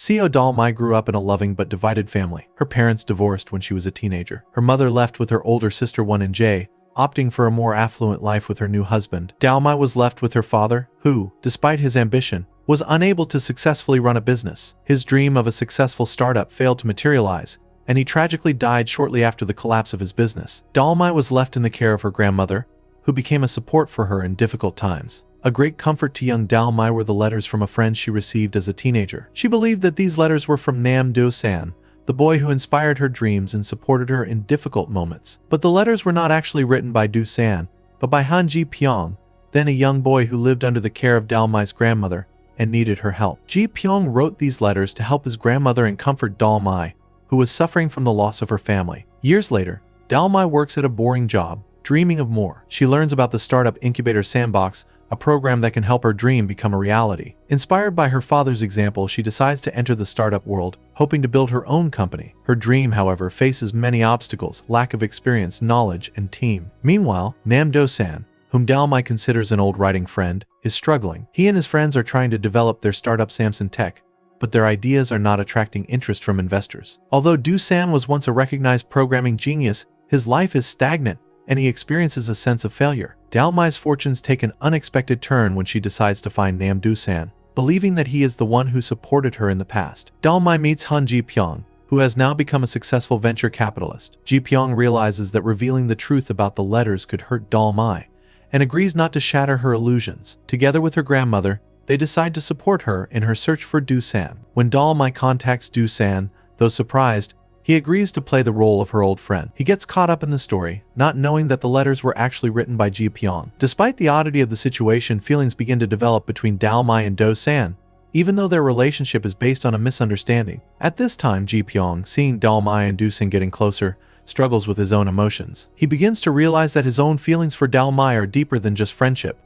Seo Dal-mi grew up in a loving but divided family. Her parents divorced when she was a teenager. Her mother left with her older sister Jae, opting for a more affluent life with her new husband. Dal-mi was left with her father, who, despite his ambition, was unable to successfully run a business. His dream of a successful startup failed to materialize, and he tragically died shortly after the collapse of his business. Dal-mi was left in the care of her grandmother, who became a support for her in difficult times. A great comfort to young Dal-mi were the letters from a friend she received as a teenager. She believed that these letters were from Nam Do-san, the boy who inspired her dreams and supported her in difficult moments. But the letters were not actually written by Do-san, but by Han Ji-pyong, then a young boy who lived under the care of Dal-mi's grandmother and needed her help. Ji-pyong wrote these letters to help his grandmother and comfort Dal-mi, who was suffering from the loss of her family. Years later, Dal-mi works at a boring job, dreaming of more. She learns about the startup incubator Sandbox, a program that can help her dream become a reality. Inspired by her father's example, she decides to enter the startup world, hoping to build her own company. Her dream, however, faces many obstacles: lack of experience, knowledge, and team. Meanwhile, Nam Do-san, whom Dal-mi considers an old writing friend, is struggling. He and his friends are trying to develop their startup Samsung Tech, but their ideas are not attracting interest from investors. Although Do-san was once a recognized programming genius, his life is stagnant, and he experiences a sense of failure. Dal-mi's fortunes take an unexpected turn when she decides to find Nam Do-san, believing that he is the one who supported her in the past. Dal-mi meets Han Ji-pyong, who has now become a successful venture capitalist. Ji-pyong realizes that revealing the truth about the letters could hurt Dal-mi, and agrees not to shatter her illusions. Together with her grandmother, they decide to support her in her search for Do-san. When Dal-mi contacts Do-san, though surprised, he agrees to play the role of her old friend. He gets caught up in the story, not knowing that the letters were actually written by Ji-pyong. Despite the oddity of the situation, feelings begin to develop between Dal-mi and Do-san, even though their relationship is based on a misunderstanding. At this time, Ji-pyong, seeing Dal-mi and Do-san getting closer, struggles with his own emotions. He begins to realize that his own feelings for Dal-mi are deeper than just friendship,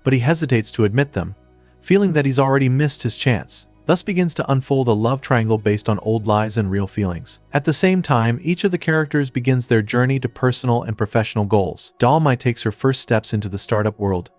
but he hesitates to admit them, feeling that he's already missed his chance. Thus begins to unfold a love triangle based on old lies and real feelings. At the same time, each of the characters begins their journey to personal and professional goals. Dal-mi takes her first steps into the startup world,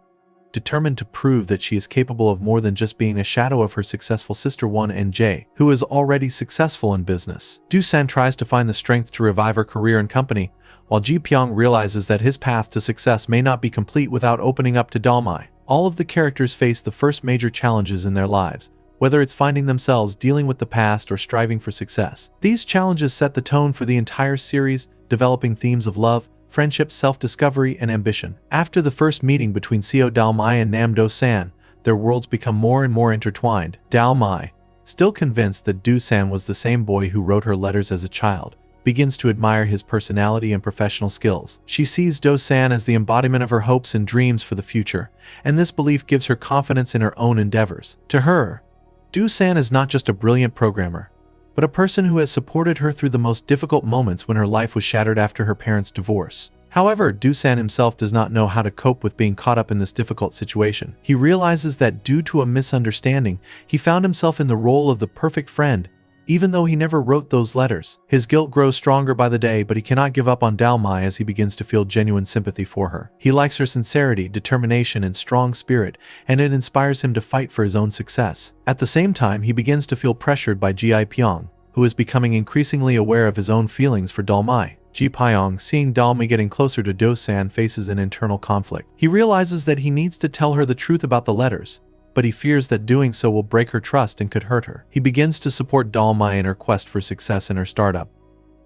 determined to prove that she is capable of more than just being a shadow of her successful sister Jae, who is already successful in business. Do-san tries to find the strength to revive her career and company, while Ji-pyong realizes that his path to success may not be complete without opening up to Dal-mi. All of the characters face the first major challenges in their lives, whether it's finding themselves, dealing with the past, or striving for success. These challenges set the tone for the entire series, developing themes of love, friendship, self-discovery, and ambition. After the first meeting between Seo Dal-mi and Nam Do-san, their worlds become more and more intertwined. Dal-mi, still convinced that Do-san was the same boy who wrote her letters as a child, begins to admire his personality and professional skills. She sees Do-san as the embodiment of her hopes and dreams for the future, and this belief gives her confidence in her own endeavors. To her, Do-san is not just a brilliant programmer, but a person who has supported her through the most difficult moments when her life was shattered after her parents' divorce. However, Do-san himself does not know how to cope with being caught up in this difficult situation. He realizes that due to a misunderstanding, he found himself in the role of the perfect friend, even though he never wrote those letters. His guilt grows stronger by the day, but he cannot give up on Dal-mi as he begins to feel genuine sympathy for her. He likes her sincerity, determination, and strong spirit, and it inspires him to fight for his own success. At the same time, he begins to feel pressured by Ji-pyong, who is becoming increasingly aware of his own feelings for Dal-mi. Ji-pyong, seeing Dal-mi getting closer to Do-san, faces an internal conflict. He realizes that he needs to tell her the truth about the letters, but he fears that doing so will break her trust and could hurt her. He begins to support Dal-mi in her quest for success in her startup,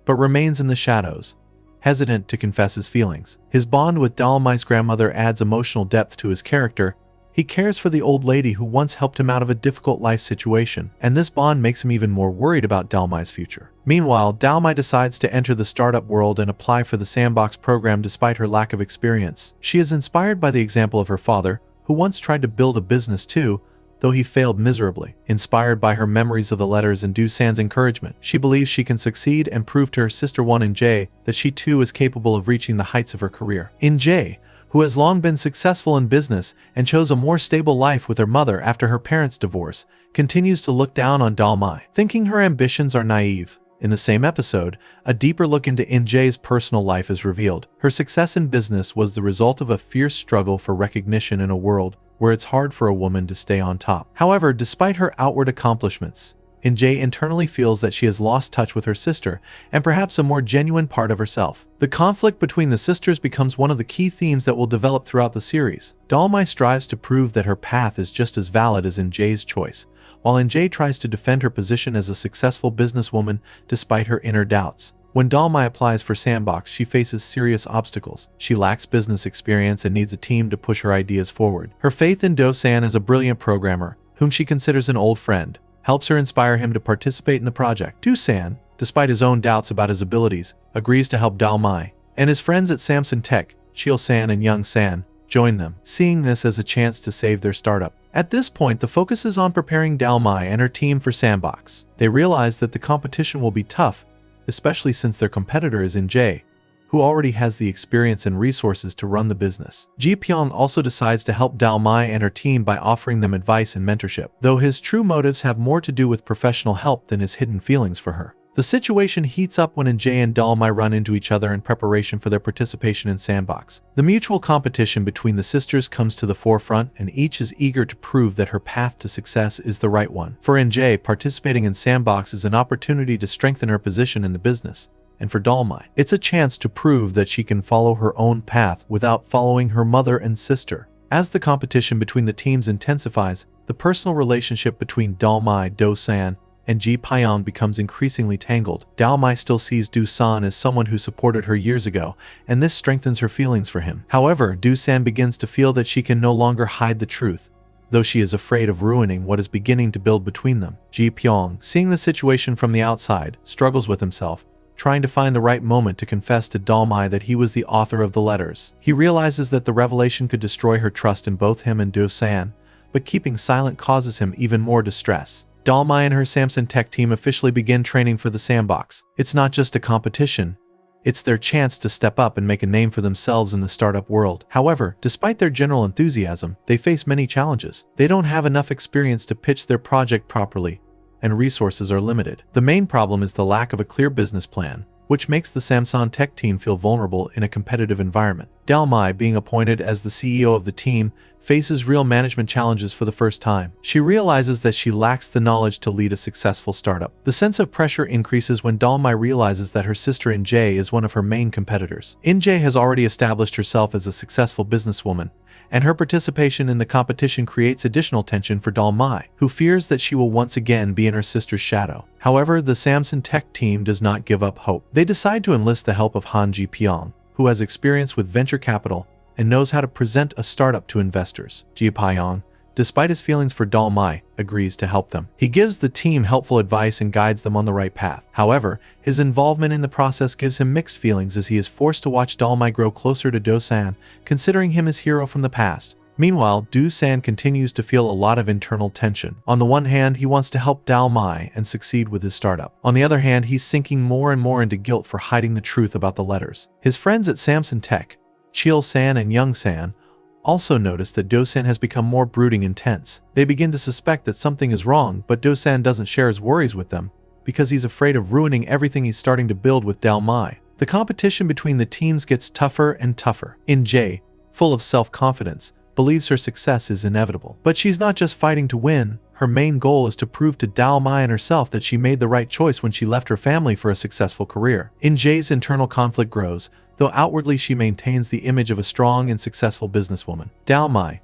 but remains in the shadows, hesitant to confess his feelings. His bond with Dal-mi's grandmother adds emotional depth to his character. He cares for the old lady who once helped him out of a difficult life situation, and this bond makes him even more worried about Dal-mi's future. Meanwhile, Dal-mi decides to enter the startup world and apply for the Sandbox program despite her lack of experience. She is inspired by the example of her father, who once tried to build a business too, though he failed miserably. Inspired by her memories of the letters and Do-san's encouragement, she believes she can succeed and prove to her sister Jae that she too is capable of reaching the heights of her career. Jae, who has long been successful in business and chose a more stable life with her mother after her parents' divorce, continues to look down on Dal-mi, thinking her ambitions are naive. In the same episode, a deeper look into Jae's personal life is revealed. Her success in business was the result of a fierce struggle for recognition in a world where it's hard for a woman to stay on top. However, despite her outward accomplishments, In-jae internally feels that she has lost touch with her sister and perhaps a more genuine part of herself. The conflict between the sisters becomes one of the key themes that will develop throughout the series. Dal-mi strives to prove that her path is just as valid as In-jae's choice, while In-jae tries to defend her position as a successful businesswoman despite her inner doubts. When Dal-mi applies for Sandbox, she faces serious obstacles. She lacks business experience and needs a team to push her ideas forward. Her faith in Do-san as a brilliant programmer, whom she considers an old friend, helps her inspire him to participate in the project. Do-san, despite his own doubts about his abilities, agrees to help Dal-mi, and his friends at Samsung Tech, Chil-san and Young-san, join them, seeing this as a chance to save their startup. At this point, the focus is on preparing Dal-mi and her team for Sandbox. They realize that the competition will be tough, especially since their competitor is In-jae, who already has the experience and resources to run the business. Ji-pyong also decides to help Dal-mi and her team by offering them advice and mentorship, though his true motives have more to do with professional help than his hidden feelings for her. The situation heats up when In-jae and Dal-mi run into each other in preparation for their participation in Sandbox. The mutual competition between the sisters comes to the forefront, and each is eager to prove that her path to success is the right one. For In-jae, participating in Sandbox is an opportunity to strengthen her position in the business, and for Dal-mi, it's a chance to prove that she can follow her own path without following her mother and sister. As the competition between the teams intensifies, the personal relationship between Dal-mi, Do-san, and Ji-pyong becomes increasingly tangled. Dal-mi still sees Do-san as someone who supported her years ago, and this strengthens her feelings for him. However, Do-san begins to feel that she can no longer hide the truth, though she is afraid of ruining what is beginning to build between them. Ji-pyong, seeing the situation from the outside, struggles with himself, trying to find the right moment to confess to Dal-mi that he was the author of the letters. He realizes that the revelation could destroy her trust in both him and Do-san, but keeping silent causes him even more distress. Dal-mi and her Samsung Tech team officially begin training for the Sandbox. It's not just a competition, it's their chance to step up and make a name for themselves in the startup world. However, despite their general enthusiasm, they face many challenges. They don't have enough experience to pitch their project properly, and resources are limited. The main problem is the lack of a clear business plan, which makes the Samsung Tech team feel vulnerable in a competitive environment. Dal-mi, being appointed as the CEO of the team, faces real management challenges for the first time. She realizes that she lacks the knowledge to lead a successful startup. The sense of pressure increases when Dal-mi realizes that her sister In-jae is one of her main competitors. In-jae has already established herself as a successful businesswoman, and her participation in the competition creates additional tension for Dal-mi, who fears that she will once again be in her sister's shadow. However, the Samsung Tech team does not give up hope. They decide to enlist the help of Han Ji-pyong, who has experience with venture capital and knows how to present a startup to investors. Ji-pyong, despite his feelings for Dal-mi, agrees to help them. He gives the team helpful advice and guides them on the right path. However, his involvement in the process gives him mixed feelings as he is forced to watch Dal-mi grow closer to Do-san, considering him his hero from the past. Meanwhile, Do-san continues to feel a lot of internal tension. On the one hand, he wants to help Dal-mi and succeed with his startup. On the other hand, he's sinking more and more into guilt for hiding the truth about the letters. His friends at Samsung Tech, Chil-san and Young-san, also notice that Do-san has become more brooding and tense. They begin to suspect that something is wrong, but Do-san doesn't share his worries with them because he's afraid of ruining everything he's starting to build with Dal-mi. The competition between the teams gets tougher and tougher. In-jae, full of self-confidence, believes her success is inevitable. But she's not just fighting to win. Her main goal is to prove to Dal-mi and herself that she made the right choice when she left her family for a successful career. In-jae's internal conflict grows, though outwardly she maintains the image of a strong and successful businesswoman. Dal-mi,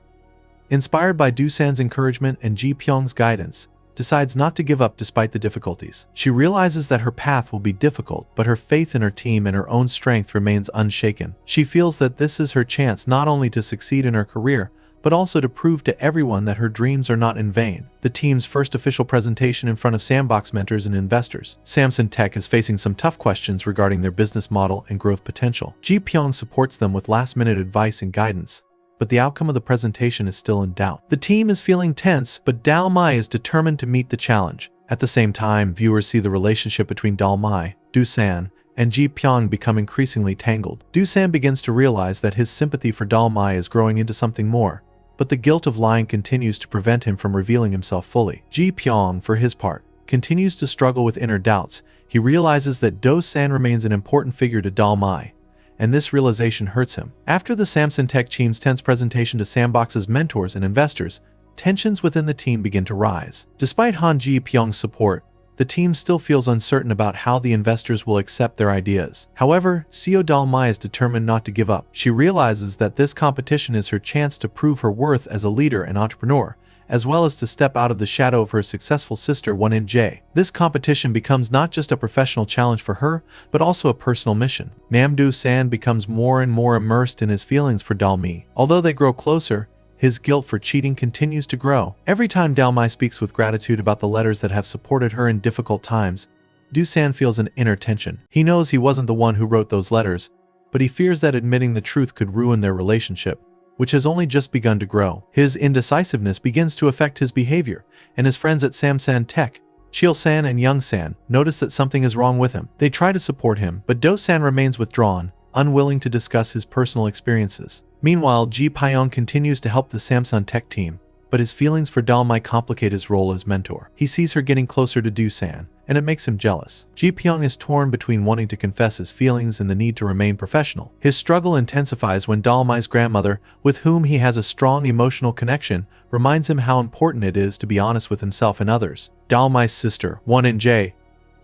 inspired by Do-san's encouragement and Ji-pyong's guidance, decides not to give up despite the difficulties. She realizes that her path will be difficult, but her faith in her team and her own strength remains unshaken. She feels that this is her chance not only to succeed in her career, but also to prove to everyone that her dreams are not in vain. The team's first official presentation in front of Sandbox mentors and investors. Samsung Tech is facing some tough questions regarding their business model and growth potential. Ji-pyong supports them with last-minute advice and guidance, but the outcome of the presentation is still in doubt. The team is feeling tense, but Dal-mi is determined to meet the challenge. At the same time, viewers see the relationship between Dal-mi, Do-san, and Ji-pyong become increasingly tangled. Do-san begins to realize that his sympathy for Dal-mi is growing into something more, but the guilt of lying continues to prevent him from revealing himself fully. Ji-pyong, for his part, continues to struggle with inner doubts. He realizes that Do-san remains an important figure to Dal-mi, and this realization hurts him. After the Samsung Tech team's tense presentation to Sandbox's mentors and investors, tensions within the team begin to rise. Despite Han Ji-pyong's support, the team still feels uncertain about how the investors will accept their ideas. However, Seo Dal-mi is determined not to give up. She realizes that this competition is her chance to prove her worth as a leader and entrepreneur, as well as to step out of the shadow of her successful sister Won-in-jae. This competition becomes not just a professional challenge for her, but also a personal mission. Nam Do-san becomes more and more immersed in his feelings for Dal-mi. Although they grow closer, his guilt for cheating continues to grow. Every time Dal-mi speaks with gratitude about the letters that have supported her in difficult times, Do-san feels an inner tension. He knows he wasn't the one who wrote those letters, but he fears that admitting the truth could ruin their relationship, which has only just begun to grow. His indecisiveness begins to affect his behavior, and his friends at Samsan Tech, Chil-san and Young-san, notice that something is wrong with him. They try to support him, but Do-san remains withdrawn, unwilling to discuss his personal experiences. Meanwhile, Ji Pyong continues to help the Samsung Tech team, but his feelings for Dal-mi complicate his role as mentor. He sees her getting closer to Do-san, and it makes him jealous. Ji Pyong is torn between wanting to confess his feelings and the need to remain professional. His struggle intensifies when Dal-mi's grandmother, with whom he has a strong emotional connection, reminds him how important it is to be honest with himself and others. Dal-mi's sister, Won-in-jae,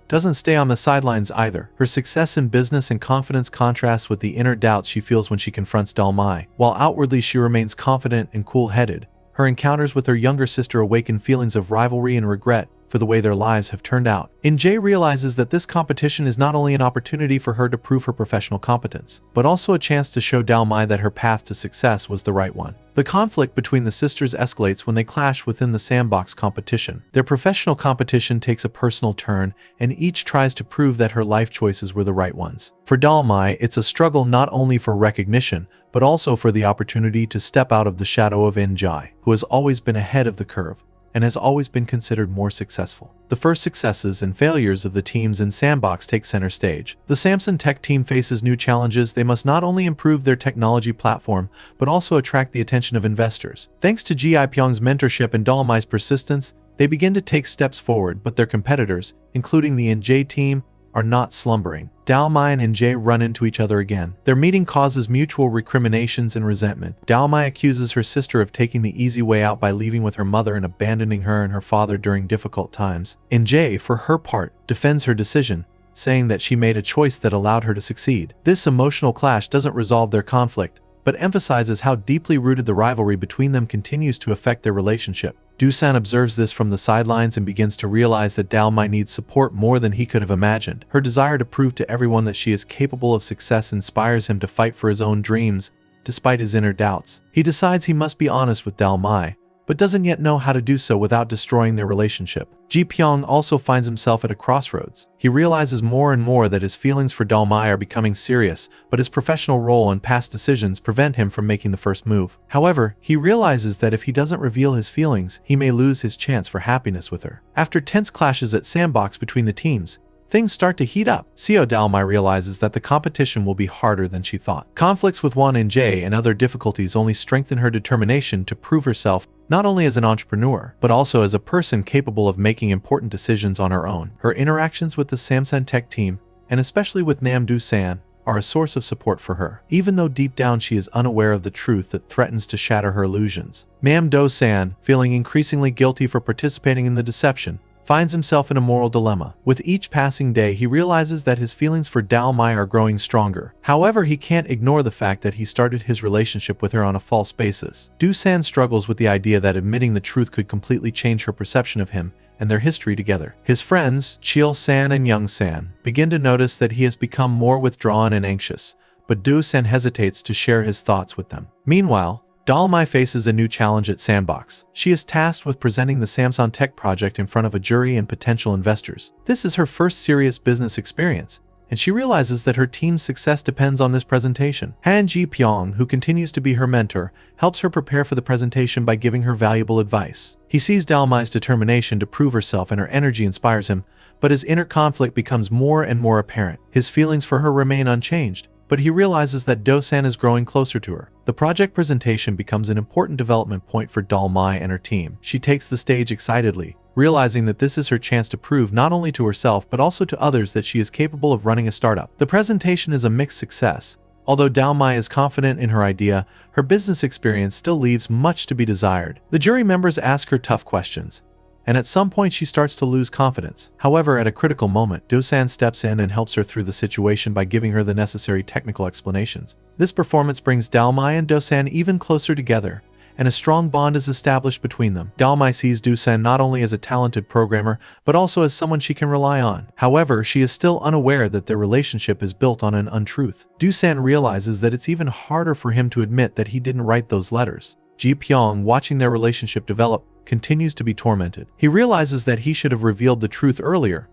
doesn't stay on the sidelines either. Her success in business and confidence contrasts with the inner doubts she feels when she confronts Dal-mi. While outwardly she remains confident and cool-headed, her encounters with her younger sister awaken feelings of rivalry and regret for the way their lives have turned out. In-jae realizes that this competition is not only an opportunity for her to prove her professional competence, but also a chance to show Dal-mi that her path to success was the right one. The conflict between the sisters escalates when they clash within the sandbox competition. Their professional competition takes a personal turn, and each tries to prove that her life choices were the right ones. For Dal-mi, it's a struggle not only for recognition, but also for the opportunity to step out of the shadow of In-jae, who has always been ahead of the curve and has always been considered more successful. The first successes and failures of the teams in Sandbox take center stage. The Samsung Tech team faces new challenges. They must not only improve their technology platform, but also attract the attention of investors. Thanks to Ji Pyong's mentorship and Dal-mi's persistence, they begin to take steps forward, but their competitors, including the In-jae team, are not slumbering. Dal-mi and In-jae run into each other again. Their meeting causes mutual recriminations and resentment. Dal-mi accuses her sister of taking the easy way out by leaving with her mother and abandoning her and her father during difficult times. In-jae, for her part, defends her decision, saying that she made a choice that allowed her to succeed. This emotional clash doesn't resolve their conflict, but emphasizes how deeply rooted the rivalry between them continues to affect their relationship. Do-san observes this from the sidelines and begins to realize that Dal-mi needs support more than he could have imagined. Her desire to prove to everyone that she is capable of success inspires him to fight for his own dreams, despite his inner doubts. He decides he must be honest with Dal-mi, but doesn't yet know how to do so without destroying their relationship. Ji Pyong also finds himself at a crossroads. He realizes more and more that his feelings for Dal-mi are becoming serious, but his professional role and past decisions prevent him from making the first move. However, he realizes that if he doesn't reveal his feelings, he may lose his chance for happiness with her. After tense clashes at Sandbox between the teams, things start to heat up. Seo Dal-mi realizes that the competition will be harder than she thought. Conflicts with Won-in-jae and other difficulties only strengthen her determination to prove herself not only as an entrepreneur, but also as a person capable of making important decisions on her own. Her interactions with the Samsung Tech team, and especially with Nam Do-san, are a source of support for her, even though deep down she is unaware of the truth that threatens to shatter her illusions. Nam Do-san, feeling increasingly guilty for participating in the deception, finds himself in a moral dilemma. With each passing day, he realizes that his feelings for Dal-mi are growing stronger. However, he can't ignore the fact that he started his relationship with her on a false basis. Do-san struggles with the idea that admitting the truth could completely change her perception of him and their history together. His friends, Chil-san and Young-san, begin to notice that he has become more withdrawn and anxious, but Do-san hesitates to share his thoughts with them. Meanwhile, Dal-mi faces a new challenge at Sandbox. She is tasked with presenting the Samsung Tech project in front of a jury and potential investors. This is her first serious business experience, and she realizes that her team's success depends on this presentation. Han Ji Pyong, who continues to be her mentor, helps her prepare for the presentation by giving her valuable advice. He sees Dal-mi's determination to prove herself and her energy inspires him, but his inner conflict becomes more and more apparent. His feelings for her remain unchanged, but he realizes that Do-san is growing closer to her. The project presentation becomes an important development point for Dal-mi and her team. She takes the stage excitedly, realizing that this is her chance to prove not only to herself but also to others that she is capable of running a startup. The presentation is a mixed success. Although Dal-mi is confident in her idea, her business experience still leaves much to be desired. The jury members ask her tough questions, and at some point she starts to lose confidence. However, at a critical moment, Do-san steps in and helps her through the situation by giving her the necessary technical explanations. This performance brings Dal-mi and Do-san even closer together, and a strong bond is established between them. Dal-mi sees Do-san not only as a talented programmer, but also as someone she can rely on. However, she is still unaware that their relationship is built on an untruth. Do-san realizes that it's even harder for him to admit that he didn't write those letters. Ji-pyong, watching their relationship develop, continues to be tormented. He realizes that he should have revealed the truth earlier,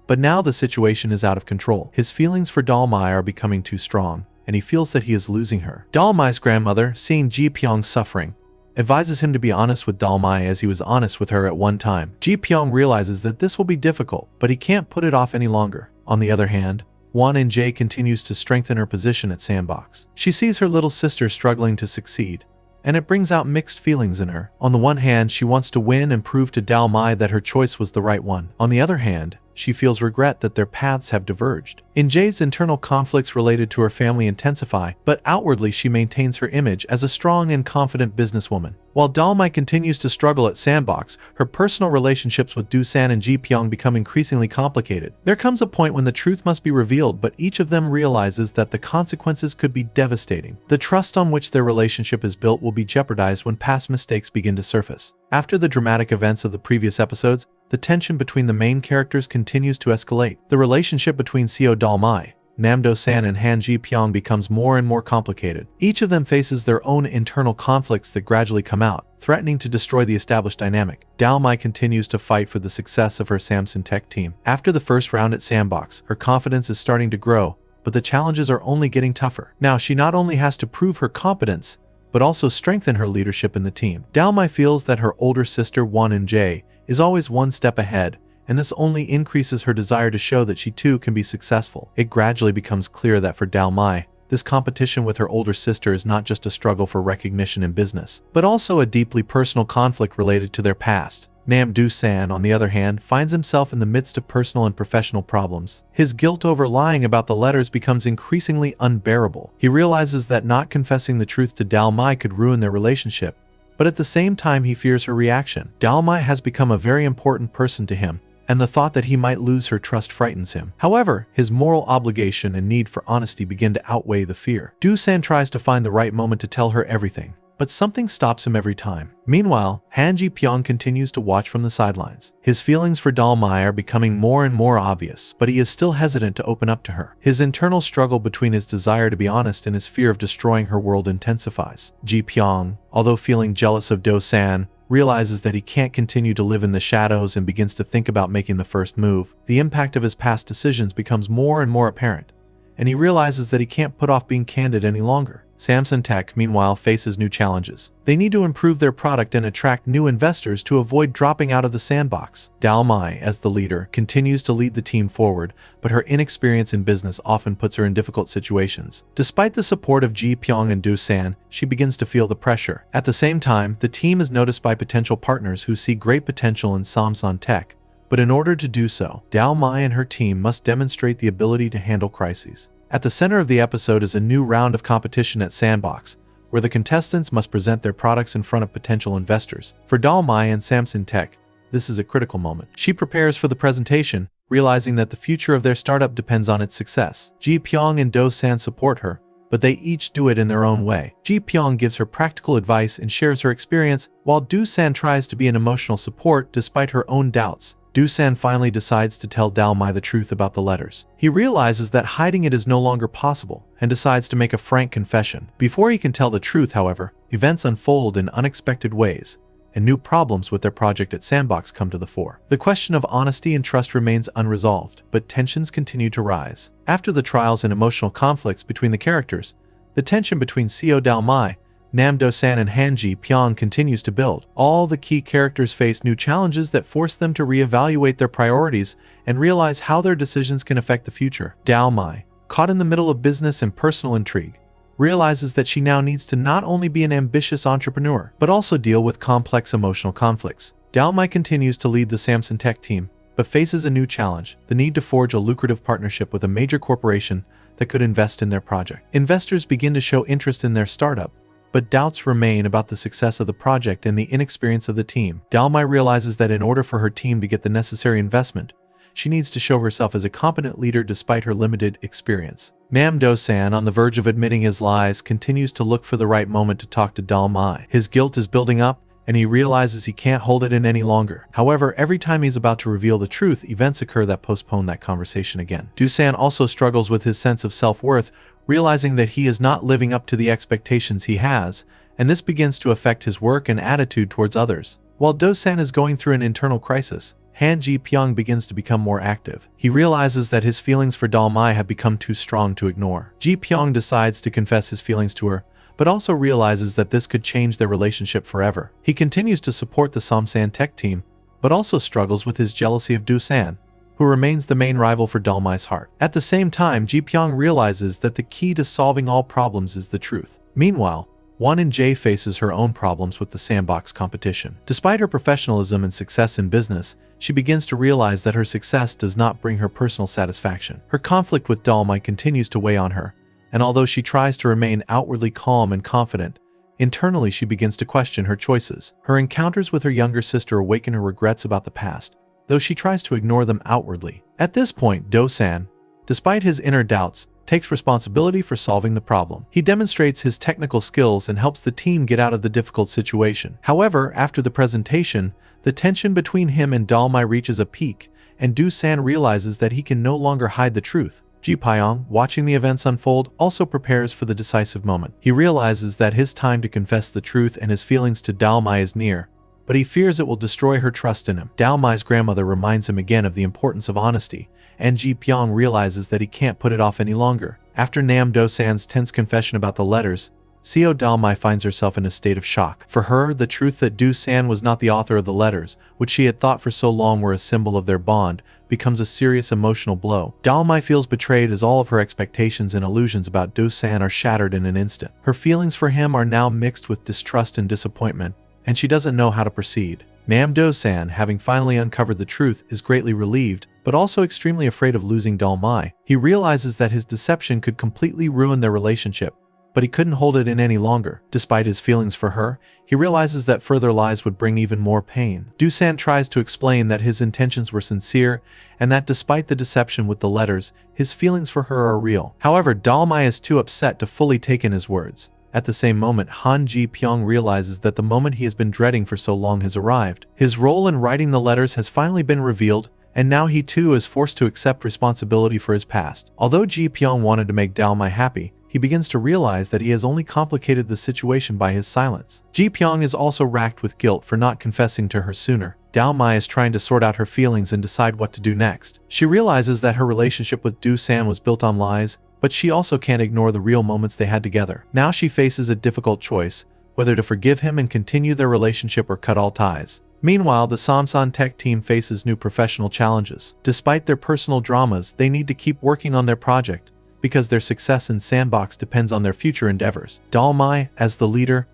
but now the situation is out of control. His feelings for Dal-mi are becoming too strong, and he feels that he is losing her. Dal-mi's grandmother, seeing Ji-pyong suffering, advises him to be honest with Dal-mi as he was honest with her at one time. Ji-pyong realizes that this will be difficult, but he can't put it off any longer. On the other hand, Won and Jae continues to strengthen her position at Sandbox. She sees her little sister struggling to succeed, and it brings out mixed feelings in her. On the one hand, she wants to win and prove to Dal-mi that her choice was the right one. On the other hand, she feels regret that their paths have diverged. In Jae's internal conflicts related to her family intensify, but outwardly she maintains her image as a strong and confident businesswoman. While Dal-mi continues to struggle at Sandbox, her personal relationships with Do-san and Ji-pyong become increasingly complicated. There comes a point when the truth must be revealed, but each of them realizes that the consequences could be devastating. The trust on which their relationship is built will be jeopardized when past mistakes begin to surface. After the dramatic events of the previous episodes, the tension between the main characters continues to escalate. The relationship between Seo Dal-mi, Nam Do-san and Han Ji-pyong becomes more and more complicated. Each of them faces their own internal conflicts that gradually come out, threatening to destroy the established dynamic. Dal-mi continues to fight for the success of her Samsung Tech team. After the first round at Sandbox, her confidence is starting to grow, but the challenges are only getting tougher. Now she not only has to prove her competence, but also strengthen her leadership in the team. Dal-mi feels that her older sister Won and Jae is always one step ahead, and this only increases her desire to show that she too can be successful. It gradually becomes clear that for Dal-mi, this competition with her older sister is not just a struggle for recognition in business, but also a deeply personal conflict related to their past. Nam Do-san, on the other hand, finds himself in the midst of personal and professional problems. His guilt over lying about the letters becomes increasingly unbearable. He realizes that not confessing the truth to Dal-mi could ruin their relationship, but at the same time he fears her reaction. Dal-mi has become a very important person to him, and the thought that he might lose her trust frightens him. However, his moral obligation and need for honesty begin to outweigh the fear. Do-san tries to find the right moment to tell her everything, but something stops him every time. Meanwhile, Han Ji-pyong continues to watch from the sidelines. His feelings for Dal-mi are becoming more and more obvious, but he is still hesitant to open up to her. His internal struggle between his desire to be honest and his fear of destroying her world intensifies. Ji-pyong, although feeling jealous of Do-san, realizes that he can't continue to live in the shadows and begins to think about making the first move. The impact of his past decisions becomes more and more apparent, and he realizes that he can't put off being candid any longer. Samsung Tech, meanwhile, faces new challenges. They need to improve their product and attract new investors to avoid dropping out of the sandbox. Dal-mi, as the leader, continues to lead the team forward, but her inexperience in business often puts her in difficult situations. Despite the support of Ji-pyong and Do-san, she begins to feel the pressure. At the same time, the team is noticed by potential partners who see great potential in Samsung Tech, but in order to do so, Dal-mi and her team must demonstrate the ability to handle crises. At the center of the episode is a new round of competition at Sandbox, where the contestants must present their products in front of potential investors. For Dal-mi and Samsung Tech, this is a critical moment. She prepares for the presentation, realizing that the future of their startup depends on its success. Ji-pyong and Do-san support her, but they each do it in their own way. Ji-pyong gives her practical advice and shares her experience, while Do-san tries to be an emotional support despite her own doubts. Do-san finally decides to tell Dal-mi the truth about the letters. He realizes that hiding it is no longer possible and decides to make a frank confession. Before he can tell the truth, however, events unfold in unexpected ways, and new problems with their project at Sandbox come to the fore. The question of honesty and trust remains unresolved, but tensions continue to rise. After the trials and emotional conflicts between the characters, the tension between Seo Dal-mi, Nam Do-san and Han Ji-pyong continues to build. All the key characters face new challenges that force them to reevaluate their priorities and realize how their decisions can affect the future. Dal-mi, caught in the middle of business and personal intrigue, realizes that she now needs to not only be an ambitious entrepreneur, but also deal with complex emotional conflicts. Dal-mi continues to lead the Samsung Tech team, but faces a new challenge: the need to forge a lucrative partnership with a major corporation that could invest in their project. Investors begin to show interest in their startup, but doubts remain about the success of the project and the inexperience of the team. Dal-mi realizes that in order for her team to get the necessary investment, she needs to show herself as a competent leader despite her limited experience. Nam Do-san, on the verge of admitting his lies, continues to look for the right moment to talk to Dal-mi. His guilt is building up, and he realizes he can't hold it in any longer. However, every time he's about to reveal the truth, events occur that postpone that conversation again. Do-san also struggles with his sense of self-worth, realizing that he is not living up to the expectations he has, and this begins to affect his work and attitude towards others. While Do-san is going through an internal crisis, Han Ji-pyong begins to become more active. He realizes that his feelings for Dal-mi have become too strong to ignore. Ji-pyong decides to confess his feelings to her, but also realizes that this could change their relationship forever. He continues to support the Samsan tech team, but also struggles with his jealousy of Do-san, who remains the main rival for Dal-mi's heart. At the same time, Ji-pyong realizes that the key to solving all problems is the truth. Meanwhile, Won and Jae faces her own problems with the sandbox competition. Despite her professionalism and success in business, she begins to realize that her success does not bring her personal satisfaction. Her conflict with Dal-mi continues to weigh on her, and although she tries to remain outwardly calm and confident, internally she begins to question her choices. Her encounters with her younger sister awaken her regrets about the past, though she tries to ignore them outwardly. At this point, Do-san, despite his inner doubts, takes responsibility for solving the problem. He demonstrates his technical skills and helps the team get out of the difficult situation. However, after the presentation, the tension between him and Dal-mi reaches a peak, and Do-san realizes that he can no longer hide the truth. Ji-pyong, watching the events unfold, also prepares for the decisive moment. He realizes that his time to confess the truth and his feelings to Dal-mi is near, but he fears it will destroy her trust in him. Dal-mi's grandmother reminds him again of the importance of honesty, and Ji-pyong realizes that he can't put it off any longer. After Nam Do-san's tense confession about the letters, Seo Dal-mi finds herself in a state of shock. For her, the truth that Do-san was not the author of the letters, which she had thought for so long were a symbol of their bond, becomes a serious emotional blow. Dal-mi feels betrayed as all of her expectations and illusions about Do-san are shattered in an instant. Her feelings for him are now mixed with distrust and disappointment, and she doesn't know how to proceed. Nam Do-san, having finally uncovered the truth, is greatly relieved, but also extremely afraid of losing Dal-mi. He realizes that his deception could completely ruin their relationship, but he couldn't hold it in any longer. Despite his feelings for her, he realizes that further lies would bring even more pain. Do-san tries to explain that his intentions were sincere, and that despite the deception with the letters, his feelings for her are real. However, Dal-mi is too upset to fully take in his words. At the same moment, Han Ji-pyong realizes that the moment he has been dreading for so long has arrived. His role in writing the letters has finally been revealed, and now he too is forced to accept responsibility for his past. Although Ji-pyong wanted to make Dal-mi happy, he begins to realize that he has only complicated the situation by his silence. Ji-pyong is also racked with guilt for not confessing to her sooner. Dal-mi is trying to sort out her feelings and decide what to do next. She realizes that her relationship with Do-san was built on lies, but she also can't ignore the real moments they had together. Now she faces a difficult choice, whether to forgive him and continue their relationship or cut all ties. Meanwhile, the Samsan tech team faces new professional challenges. Despite their personal dramas, they need to keep working on their project, because their success in Sandbox depends on their future endeavors. Dal-mi, as the leader,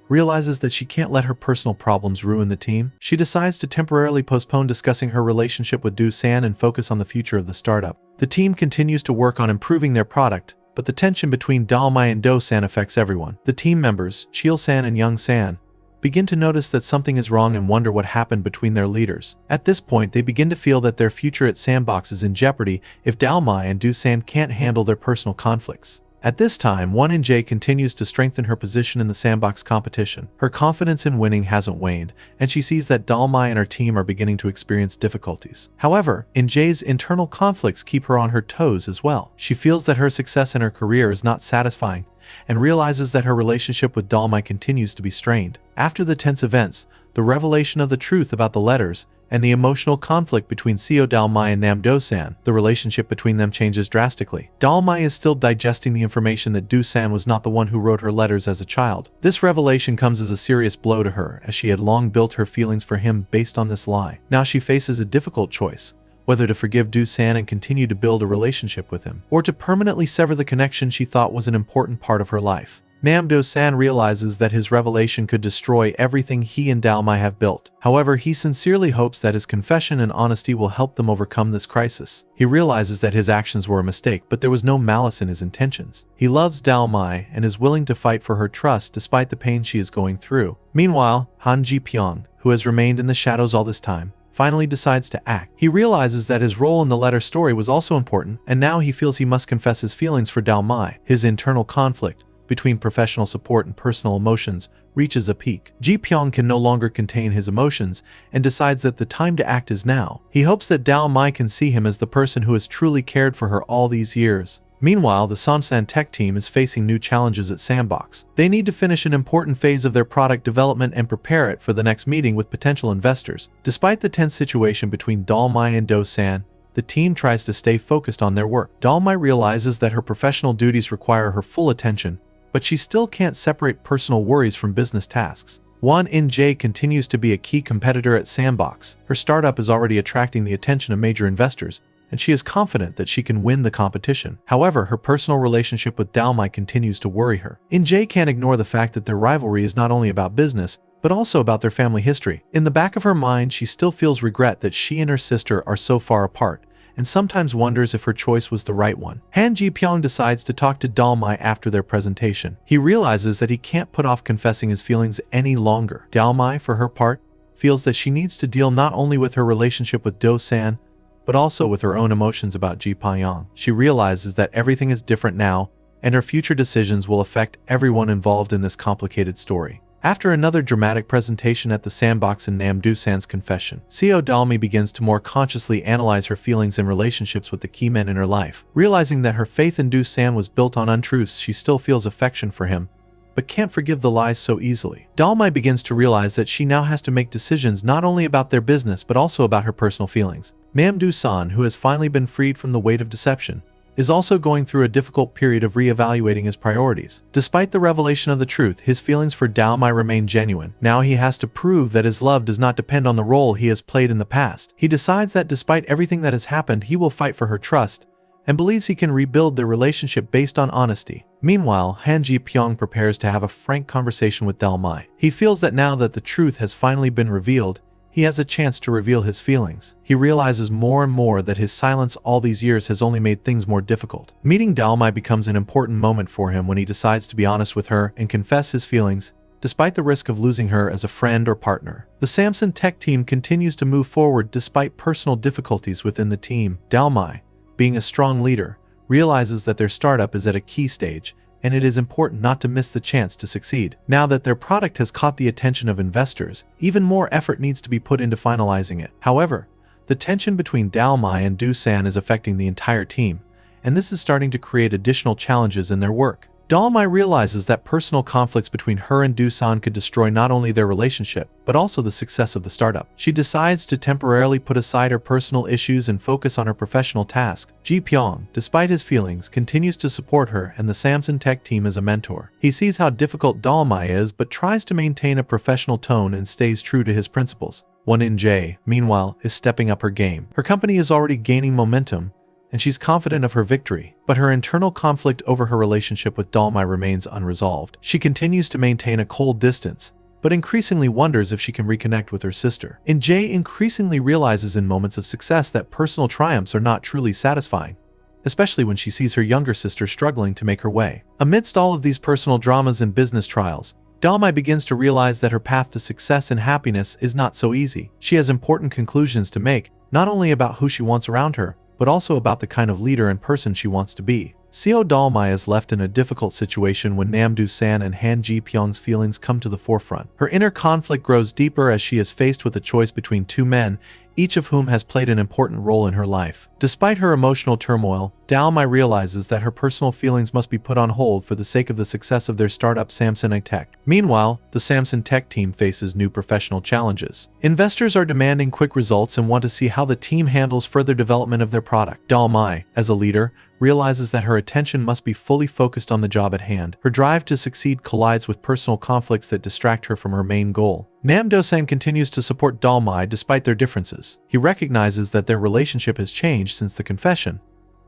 realizes that she can't let her personal problems ruin the team. She decides to temporarily postpone discussing her relationship with Do-san and focus on the future of the startup. The team continues to work on improving their product, but the tension between Dal-mi and Do-san affects everyone. The team members, Chil-san and Young-san, begin to notice that something is wrong and wonder what happened between their leaders. At this point, they begin to feel that their future at Sandbox is in jeopardy if Dal-mi and Do-san can't handle their personal conflicts. At this time, Won and Jae continues to strengthen her position in the Sandbox competition. Her confidence in winning hasn't waned, and she sees that Dal-mi and her team are beginning to experience difficulties. However, Jae's internal conflicts keep her on her toes as well. She feels that her success in her career is not satisfying, and realizes that her relationship with Dal-mi continues to be strained. After the tense events, the revelation of the truth about the letters, and the emotional conflict between Seo Dal-mi and Nam Do-san, the relationship between them changes drastically. Dal-mi is still digesting the information that Do-san was not the one who wrote her letters as a child. This revelation comes as a serious blow to her, as she had long built her feelings for him based on this lie. Now she faces a difficult choice, whether to forgive Do-san and continue to build a relationship with him, or to permanently sever the connection she thought was an important part of her life. Nam Do-san realizes that his revelation could destroy everything he and Dal-mi have built. However, he sincerely hopes that his confession and honesty will help them overcome this crisis. He realizes that his actions were a mistake, but there was no malice in his intentions. He loves Dal-mi and is willing to fight for her trust despite the pain she is going through. Meanwhile, Han Ji-pyong, who has remained in the shadows all this time, finally decides to act. He realizes that his role in the letter story was also important, and now he feels he must confess his feelings for Dal-mi. His internal conflict between professional support and personal emotions reaches a peak. Ji-pyong can no longer contain his emotions and decides that the time to act is now. He hopes that Dal-mi can see him as the person who has truly cared for her all these years. Meanwhile, the Samsung tech team is facing new challenges at Sandbox. They need to finish an important phase of their product development and prepare it for the next meeting with potential investors. Despite the tense situation between Dal-mi and Do-san, the team tries to stay focused on their work. Dal-mi realizes that her professional duties require her full attention, but she still can't separate personal worries from business tasks. Won In-jae continues to be a key competitor at Sandbox. Her startup is already attracting the attention of major investors, and she is confident that she can win the competition. However, her personal relationship with Dal-mi continues to worry her. In-jae can't ignore the fact that their rivalry is not only about business, but also about their family history. In the back of her mind, she still feels regret that she and her sister are so far apart, and sometimes wonders if her choice was the right one. Han Ji-pyong decides to talk to Dal-mi after their presentation. He realizes that he can't put off confessing his feelings any longer. Dal-mi, for her part, feels that she needs to deal not only with her relationship with Do-san, but also with her own emotions about Ji-pyong. She realizes that everything is different now, and her future decisions will affect everyone involved in this complicated story. After another dramatic presentation at the Sandbox and Nam Do-san's confession, Seo Dal-mi begins to more consciously analyze her feelings and relationships with the key men in her life. Realizing that her faith in Do-san was built on untruths, she still feels affection for him, but can't forgive the lies so easily. Dal-mi begins to realize that she now has to make decisions not only about their business but also about her personal feelings. Nam Do-san, who has finally been freed from the weight of deception, is also going through a difficult period of re-evaluating his priorities. Despite the revelation of the truth, his feelings for Dal-mi remain genuine. Now he has to prove that his love does not depend on the role he has played in the past. He decides that despite everything that has happened, he will fight for her trust, and believes he can rebuild their relationship based on honesty. Meanwhile, Han Ji-pyong prepares to have a frank conversation with Dal-mi. He feels that now that the truth has finally been revealed, he has a chance to reveal his feelings. He realizes more and more that his silence all these years has only made things more difficult. Meeting Dal-mi becomes an important moment for him when he decides to be honest with her and confess his feelings, despite the risk of losing her as a friend or partner. The Samsung tech team continues to move forward despite personal difficulties within the team. Dal-mi, being a strong leader, realizes that their startup is at a key stage, and it is important not to miss the chance to succeed. Now that their product has caught the attention of investors, even more effort needs to be put into finalizing it. However, the tension between Dal-mi and Do-san is affecting the entire team, and this is starting to create additional challenges in their work. Dal-mi realizes that personal conflicts between her and Do-san could destroy not only their relationship, but also the success of the startup. She decides to temporarily put aside her personal issues and focus on her professional task. Ji-pyong, despite his feelings, continues to support her and the Samsung tech team as a mentor. He sees how difficult Dal-mi is but tries to maintain a professional tone and stays true to his principles. Won In-jae, meanwhile, is stepping up her game. Her company is already gaining momentum, and she's confident of her victory, but her internal conflict over her relationship with Dal-mi remains unresolved. She continues to maintain a cold distance, but increasingly wonders if she can reconnect with her sister. In-jae increasingly realizes in moments of success that personal triumphs are not truly satisfying, especially when she sees her younger sister struggling to make her way. Amidst all of these personal dramas and business trials, Dal-mi begins to realize that her path to success and happiness is not so easy. She has important conclusions to make, not only about who she wants around her, but also about the kind of leader and person she wants to be. Seo Dal-mi is left in a difficult situation when Nam Do-san and Han Ji-pyong's feelings come to the forefront. Her inner conflict grows deeper as she is faced with a choice between two men, each of whom has played an important role in her life. Despite her emotional turmoil, Dal-mi realizes that her personal feelings must be put on hold for the sake of the success of their startup Samsung Tech. Meanwhile, the Samsung Tech team faces new professional challenges. Investors are demanding quick results and want to see how the team handles further development of their product. Dal-mi, as a leader, realizes that her attention must be fully focused on the job at hand. Her drive to succeed collides with personal conflicts that distract her from her main goal. Nam Do-san continues to support Dal-mi despite their differences. He recognizes that their relationship has changed since the confession,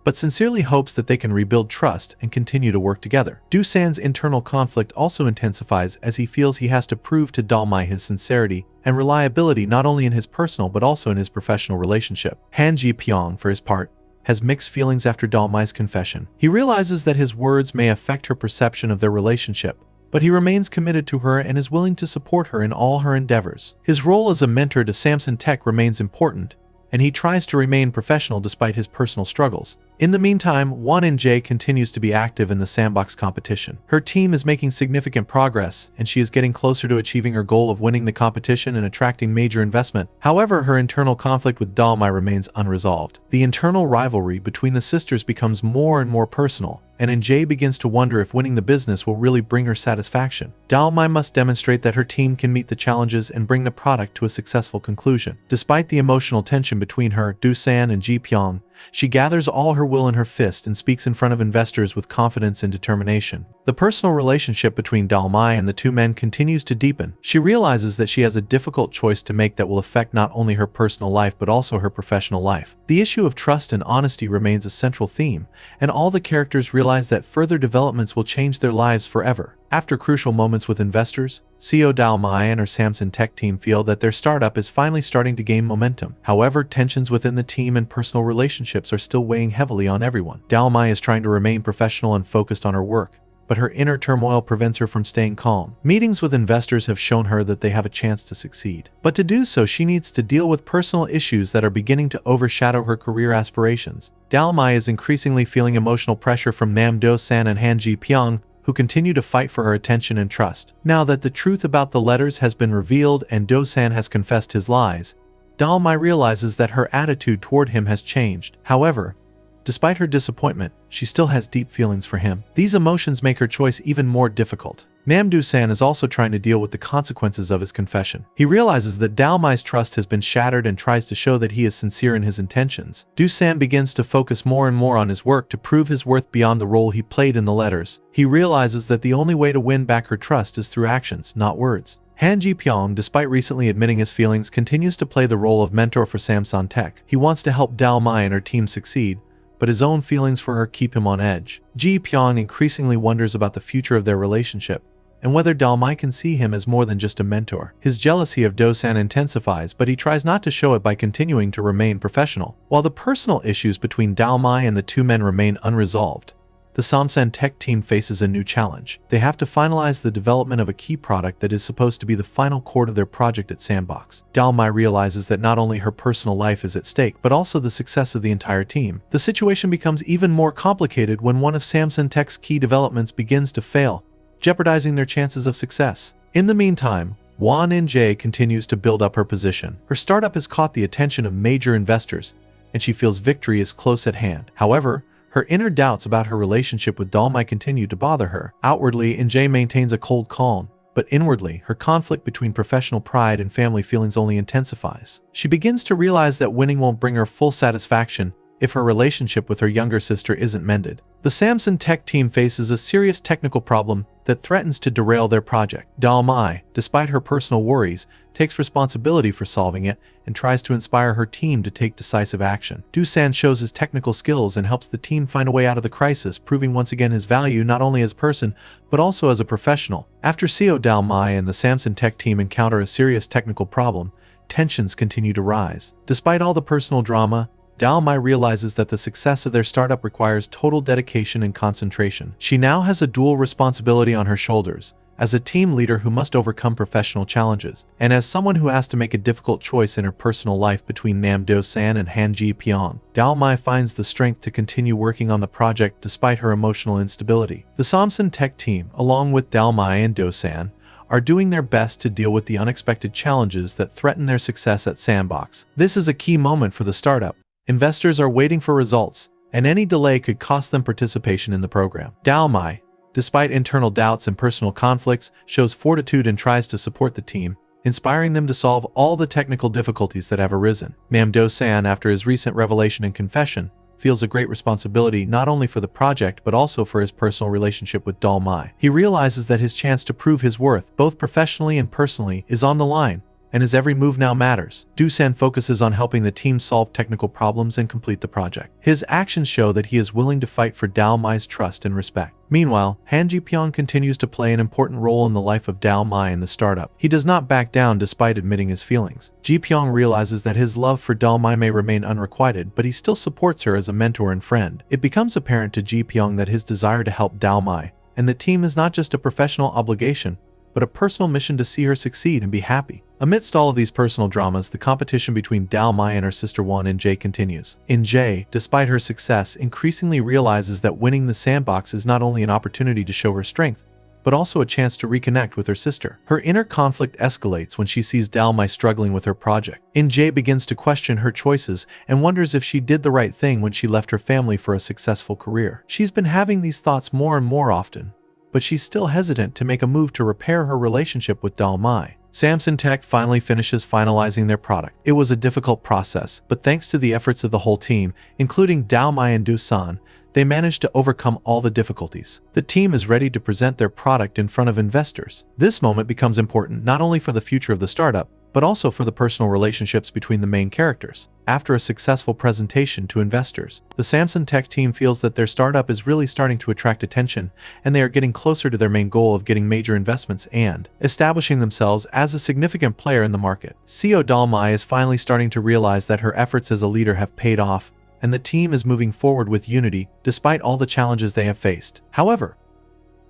but sincerely hopes that they can rebuild trust and continue to work together. Do-san's internal conflict also intensifies as he feels he has to prove to Dal-mi his sincerity and reliability not only in his personal but also in his professional relationship. Han Ji-pyong, for his part, has mixed feelings after Dal-mi's confession. He realizes that his words may affect her perception of their relationship, but he remains committed to her and is willing to support her in all her endeavors. His role as a mentor to Samson Tech remains important, and he tries to remain professional despite his personal struggles. In the meantime, Won In-jae continues to be active in the sandbox competition. Her team is making significant progress, and she is getting closer to achieving her goal of winning the competition and attracting major investment. However, her internal conflict with Dal-mi remains unresolved. The internal rivalry between the sisters becomes more and more personal, and In-jae begins to wonder if winning the business will really bring her satisfaction. Dal-mi must demonstrate that her team can meet the challenges and bring the product to a successful conclusion. Despite the emotional tension between her, Do-san, and Ji-pyong, she gathers all her will in her fist and speaks in front of investors with confidence and determination. The personal relationship between Dal-mi and the two men continues to deepen. She realizes that she has a difficult choice to make that will affect not only her personal life but also her professional life. The issue of trust and honesty remains a central theme, and all the characters realize that further developments will change their lives forever. After crucial moments with investors, Seo Dal-mi and her Samson Tech team feel that their startup is finally starting to gain momentum. However, tensions within the team and personal relationships are still weighing heavily on everyone. Dal-mi is trying to remain professional and focused on her work, but her inner turmoil prevents her from staying calm. Meetings with investors have shown her that they have a chance to succeed, but to do so she needs to deal with personal issues that are beginning to overshadow her career aspirations. Dal-mi is increasingly feeling emotional pressure from Nam Do-san and Han Ji-pyong, who continue to fight for her attention and trust. Now that the truth about the letters has been revealed and Do-san has confessed his lies, Dal-mi realizes that her attitude toward him has changed. However, despite her disappointment, she still has deep feelings for him. These emotions make her choice even more difficult. Nam Do-san is also trying to deal with the consequences of his confession. He realizes that Dal-mi's trust has been shattered and tries to show that he is sincere in his intentions. Do-san begins to focus more and more on his work to prove his worth beyond the role he played in the letters. He realizes that the only way to win back her trust is through actions, not words. Han Ji-pyong, despite recently admitting his feelings, continues to play the role of mentor for Samson Tech. He wants to help Dal-mi and her team succeed, but his own feelings for her keep him on edge. Ji-pyong increasingly wonders about the future of their relationship, and whether Dal-mi can see him as more than just a mentor. His jealousy of Do-san intensifies, but he tries not to show it by continuing to remain professional. While the personal issues between Dal-mi and the two men remain unresolved, the Samson Tech team faces a new challenge. They have to finalize the development of a key product that is supposed to be the final core of their project at Sandbox. Dal-mi realizes that not only her personal life is at stake, but also the success of the entire team. The situation becomes even more complicated when one of Samson Tech's key developments begins to fail, jeopardizing their chances of success. In the meantime, Won In-jae continues to build up her position. Her startup has caught the attention of major investors, and she feels victory is close at hand. However, her inner doubts about her relationship with Dal-mi continue to bother her. Outwardly, In-jae maintains a cold calm, but inwardly, her conflict between professional pride and family feelings only intensifies. She begins to realize that winning won't bring her full satisfaction if her relationship with her younger sister isn't mended. The Samson Tech team faces a serious technical problem that threatens to derail their project. Dal-mi, despite her personal worries, takes responsibility for solving it and tries to inspire her team to take decisive action. Do-san shows his technical skills and helps the team find a way out of the crisis, proving once again his value not only as a person, but also as a professional. After Seo Dal-mi and the Samson Tech team encounter a serious technical problem, tensions continue to rise. Despite all the personal drama, Dal-mi realizes that the success of their startup requires total dedication and concentration. She now has a dual responsibility on her shoulders, as a team leader who must overcome professional challenges, and as someone who has to make a difficult choice in her personal life between Nam Do-san and Han Ji-pyong. Dal-mi finds the strength to continue working on the project despite her emotional instability. The Samson Tech team, along with Dal-mi and Do-san, are doing their best to deal with the unexpected challenges that threaten their success at Sandbox. This is a key moment for the startup. Investors are waiting for results, and any delay could cost them participation in the program. Dal-mi, despite internal doubts and personal conflicts, shows fortitude and tries to support the team, inspiring them to solve all the technical difficulties that have arisen. Nam Do-san, after his recent revelation and confession, feels a great responsibility not only for the project but also for his personal relationship with Dal-mi. He realizes that his chance to prove his worth, both professionally and personally, is on the line, and his every move now matters. Do-san focuses on helping the team solve technical problems and complete the project. His actions show that he is willing to fight for Dal-mi's trust and respect. Meanwhile, Han Ji-pyong continues to play an important role in the life of Dal-mi and the startup. He does not back down despite admitting his feelings. Ji-pyong realizes that his love for Dal-mi may remain unrequited, but he still supports her as a mentor and friend. It becomes apparent to Ji-pyong that his desire to help Dal-mi and the team is not just a professional obligation, but a personal mission to see her succeed and be happy. Amidst all of these personal dramas, the competition between Dal-mi and her sister Won In-jae continues. In-jae, despite her success, increasingly realizes that winning the sandbox is not only an opportunity to show her strength, but also a chance to reconnect with her sister. Her inner conflict escalates when she sees Dal-mi struggling with her project. In-jae begins to question her choices and wonders if she did the right thing when she left her family for a successful career. She's been having these thoughts more and more often, but she's still hesitant to make a move to repair her relationship with Dal-mi. Samsung Tech finally finishes finalizing their product. It was a difficult process, but thanks to the efforts of the whole team, including Dal-mi and Do-san, they managed to overcome all the difficulties. The team is ready to present their product in front of investors. This moment becomes important not only for the future of the startup, but also for the personal relationships between the main characters. After a successful presentation to investors, the Samsung Tech team feels that their startup is really starting to attract attention, and they are getting closer to their main goal of getting major investments and establishing themselves as a significant player in the market. Seo Dal-mi is finally starting to realize that her efforts as a leader have paid off, and the team is moving forward with unity despite all the challenges they have faced. However,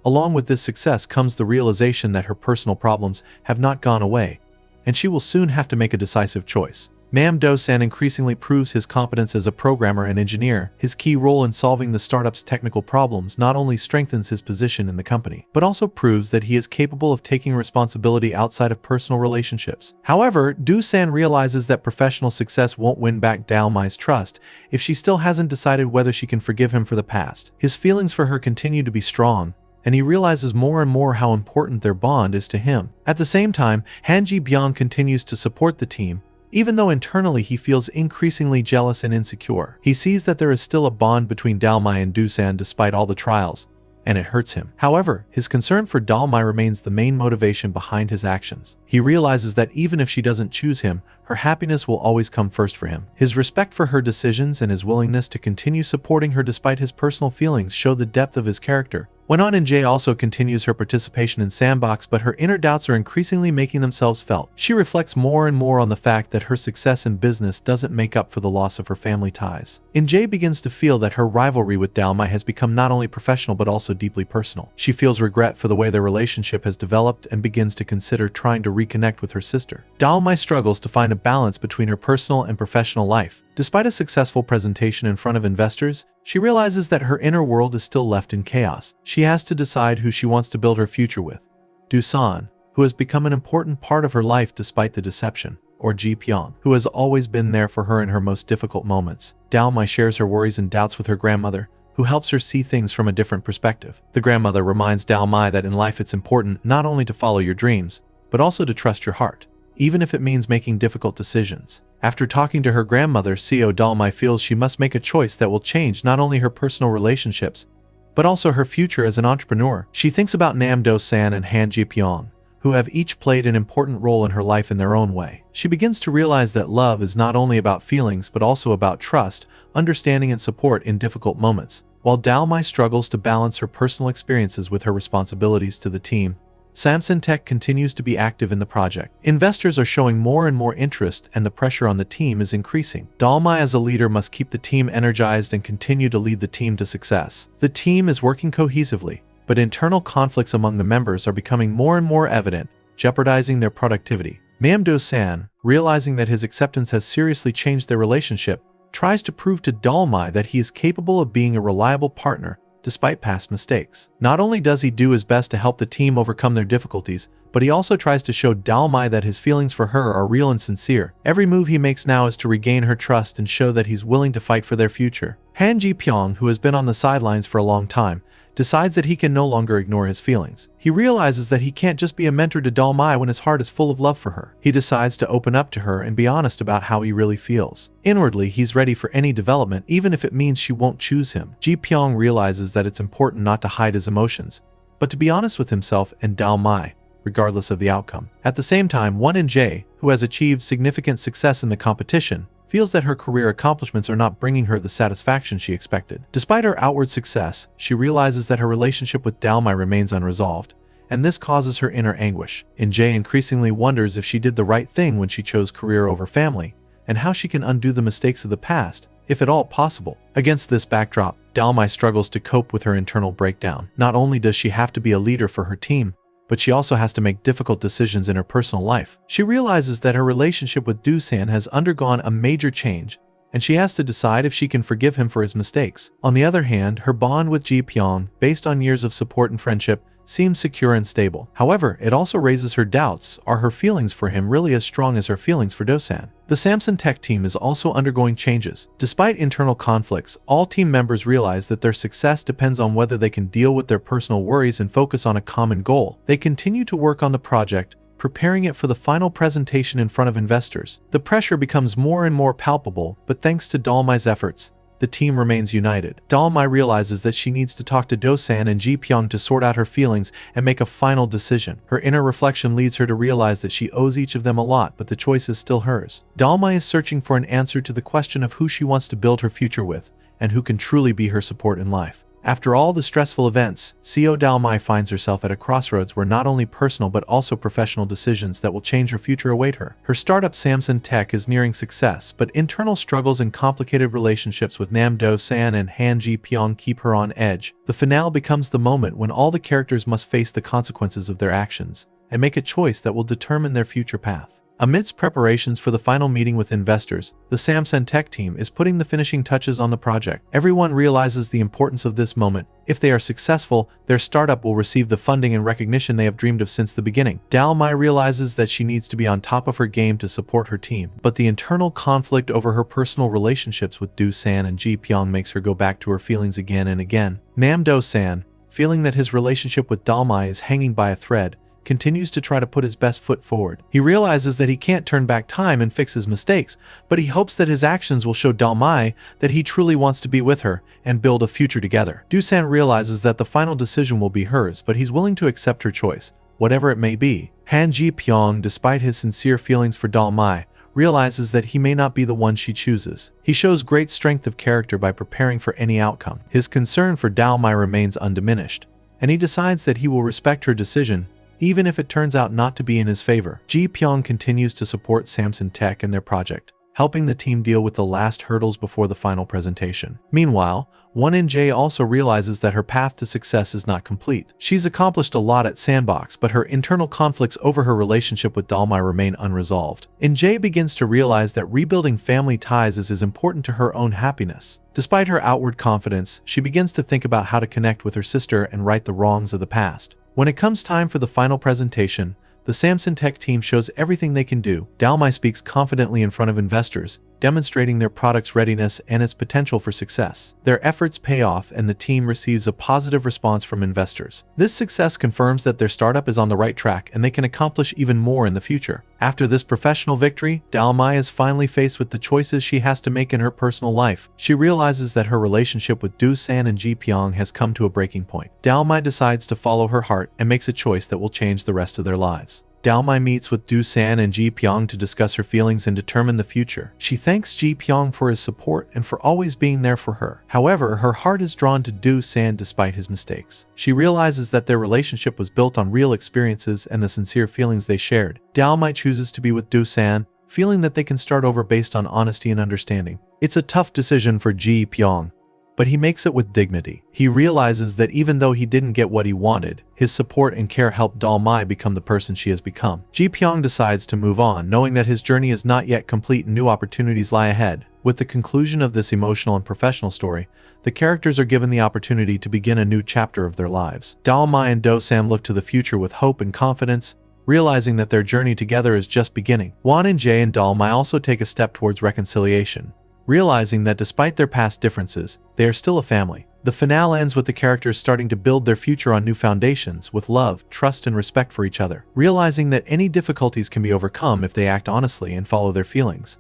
along with this success comes the realization that her personal problems have not gone away, and she will soon have to make a decisive choice. Nam Do-san increasingly proves his competence as a programmer and engineer. His key role in solving the startup's technical problems not only strengthens his position in the company, but also proves that he is capable of taking responsibility outside of personal relationships. However, Do-san realizes that professional success won't win back Dal-mi's trust if she still hasn't decided whether she can forgive him for the past. His feelings for her continue to be strong, and he realizes more and more how important their bond is to him. At the same time, Han Ji-pyong continues to support the team, even though internally he feels increasingly jealous and insecure. He sees that there is still a bond between Dal-mi and Do-san despite all the trials, and it hurts him. However, his concern for Dal-mi remains the main motivation behind his actions. He realizes that even if she doesn't choose him, her happiness will always come first for him. His respect for her decisions and his willingness to continue supporting her despite his personal feelings show the depth of his character. Won In-jae also continues her participation in Sandbox, but her inner doubts are increasingly making themselves felt. She reflects more and more on the fact that her success in business doesn't make up for the loss of her family ties. In-jae begins to feel that her rivalry with Dal-mi has become not only professional but also deeply personal. She feels regret for the way their relationship has developed and begins to consider trying to reconnect with her sister. Dal-mi struggles to find a balance between her personal and professional life. Despite a successful presentation in front of investors, she realizes that her inner world is still left in chaos. She has to decide who she wants to build her future with: Do-san, who has become an important part of her life despite the deception, or Ji-pyong, who has always been there for her in her most difficult moments. Dal-mi shares her worries and doubts with her grandmother, who helps her see things from a different perspective. The grandmother reminds Dal-mi that in life it's important not only to follow your dreams, but also to trust your heart, even if it means making difficult decisions. After talking to her grandmother, Seo Dal-mi feels she must make a choice that will change not only her personal relationships, but also her future as an entrepreneur. She thinks about Nam Do-san and Han Ji-pyong, who have each played an important role in her life in their own way. She begins to realize that love is not only about feelings but also about trust, understanding and support in difficult moments. While Dal-mi struggles to balance her personal experiences with her responsibilities to the team, Samsung Tech continues to be active in the project. Investors are showing more and more interest, and the pressure on the team is increasing. Dal-mi as a leader must keep the team energized and continue to lead the team to success. The team is working cohesively, but internal conflicts among the members are becoming more and more evident, jeopardizing their productivity. Nam Do-san, realizing that his acceptance has seriously changed their relationship, tries to prove to Dal-mi that he is capable of being a reliable partner despite past mistakes. Not only does he do his best to help the team overcome their difficulties, but he also tries to show Dal-mi that his feelings for her are real and sincere. Every move he makes now is to regain her trust and show that he's willing to fight for their future. Han Ji-pyong, who has been on the sidelines for a long time, decides that he can no longer ignore his feelings. He realizes that he can't just be a mentor to Dal-mi when his heart is full of love for her. He decides to open up to her and be honest about how he really feels. Inwardly, he's ready for any development, even if it means she won't choose him. Ji-pyong realizes that it's important not to hide his emotions, but to be honest with himself and Dal-mi, regardless of the outcome. At the same time, Won and Jae, who has achieved significant success in the competition, feels that her career accomplishments are not bringing her the satisfaction she expected. Despite her outward success, she realizes that her relationship with Dal-mi remains unresolved, and this causes her inner anguish. Jae increasingly wonders if she did the right thing when she chose career over family, and how she can undo the mistakes of the past, if at all possible. Against this backdrop, Dal-mi struggles to cope with her internal breakdown. Not only does she have to be a leader for her team, but she also has to make difficult decisions in her personal life. She realizes that her relationship with Do-san has undergone a major change, and she has to decide if she can forgive him for his mistakes. On the other hand, her bond with Ji-pyong, based on years of support and friendship, seems secure and stable. However, it also raises her doubts. Are her feelings for him really as strong as her feelings for Do-san? The Samsung Tech team is also undergoing changes. Despite internal conflicts, all team members realize that their success depends on whether they can deal with their personal worries and focus on a common goal. They continue to work on the project, preparing it for the final presentation in front of investors. The pressure becomes more and more palpable, but thanks to Dal-mi's efforts, the team remains united. Dal-mi realizes that she needs to talk to Do-san and Ji-pyong to sort out her feelings and make a final decision. Her inner reflection leads her to realize that she owes each of them a lot, but the choice is still hers. Dal-mi is searching for an answer to the question of who she wants to build her future with, and who can truly be her support in life. After all the stressful events, Seo Dal-mi finds herself at a crossroads where not only personal but also professional decisions that will change her future await her. Her startup Samsung Tech is nearing success, but internal struggles and complicated relationships with Nam Do-san and Han Ji-pyong keep her on edge. The finale becomes the moment when all the characters must face the consequences of their actions and make a choice that will determine their future path. Amidst preparations for the final meeting with investors, the Samsung Tech team is putting the finishing touches on the project. Everyone realizes the importance of this moment. If they are successful, their startup will receive the funding and recognition they have dreamed of since the beginning. Dal-mi realizes that she needs to be on top of her game to support her team, but the internal conflict over her personal relationships with Do-san and Ji-pyong makes her go back to her feelings again and again. Nam Do-san, feeling that his relationship with Dal-mi is hanging by a thread, continues to try to put his best foot forward. He realizes that he can't turn back time and fix his mistakes, but he hopes that his actions will show Dal-mi that he truly wants to be with her and build a future together. Do-san realizes that the final decision will be hers, but he's willing to accept her choice, whatever it may be. Han Ji-pyong, despite his sincere feelings for Dal-mi, realizes that he may not be the one she chooses. He shows great strength of character by preparing for any outcome. His concern for Dal-mi remains undiminished, and he decides that he will respect her decision even if it turns out not to be in his favor. Ji-pyong continues to support Samsung Tech and their project, helping the team deal with the last hurdles before the final presentation. Meanwhile, Won and Jae also realizes that her path to success is not complete. She's accomplished a lot at Sandbox, but her internal conflicts over her relationship with Dal-mi remain unresolved. Jae begins to realize that rebuilding family ties is as important to her own happiness. Despite her outward confidence, she begins to think about how to connect with her sister and right the wrongs of the past. When it comes time for the final presentation, the Samsung Tech team shows everything they can do. Dal-mi speaks confidently in front of investors, demonstrating their product's readiness and its potential for success. Their efforts pay off and the team receives a positive response from investors. This success confirms that their startup is on the right track and they can accomplish even more in the future. After this professional victory, Dal-mi is finally faced with the choices she has to make in her personal life. She realizes that her relationship with Do-san and Ji-pyong has come to a breaking point. Dal-mi decides to follow her heart and makes a choice that will change the rest of their lives. Dal-mi meets with Do-san and Ji-pyong to discuss her feelings and determine the future. She thanks Ji-pyong for his support and for always being there for her. However, her heart is drawn to Do-san despite his mistakes. She realizes that their relationship was built on real experiences and the sincere feelings they shared. Dal-mi chooses to be with Do-san, feeling that they can start over based on honesty and understanding. It's a tough decision for Ji-pyong, but he makes it with dignity. He realizes that even though he didn't get what he wanted, his support and care helped Dal-mi become the person she has become. Ji-pyong decides to move on, knowing that his journey is not yet complete and new opportunities lie ahead. With the conclusion of this emotional and professional story, the characters are given the opportunity to begin a new chapter of their lives. Dal-mi and Do-san look to the future with hope and confidence, realizing that their journey together is just beginning. Won and Jae and Dal-mi also take a step towards reconciliation, realizing that despite their past differences, they are still a family. The finale ends with the characters starting to build their future on new foundations with love, trust, and respect for each other, realizing that any difficulties can be overcome if they act honestly and follow their feelings.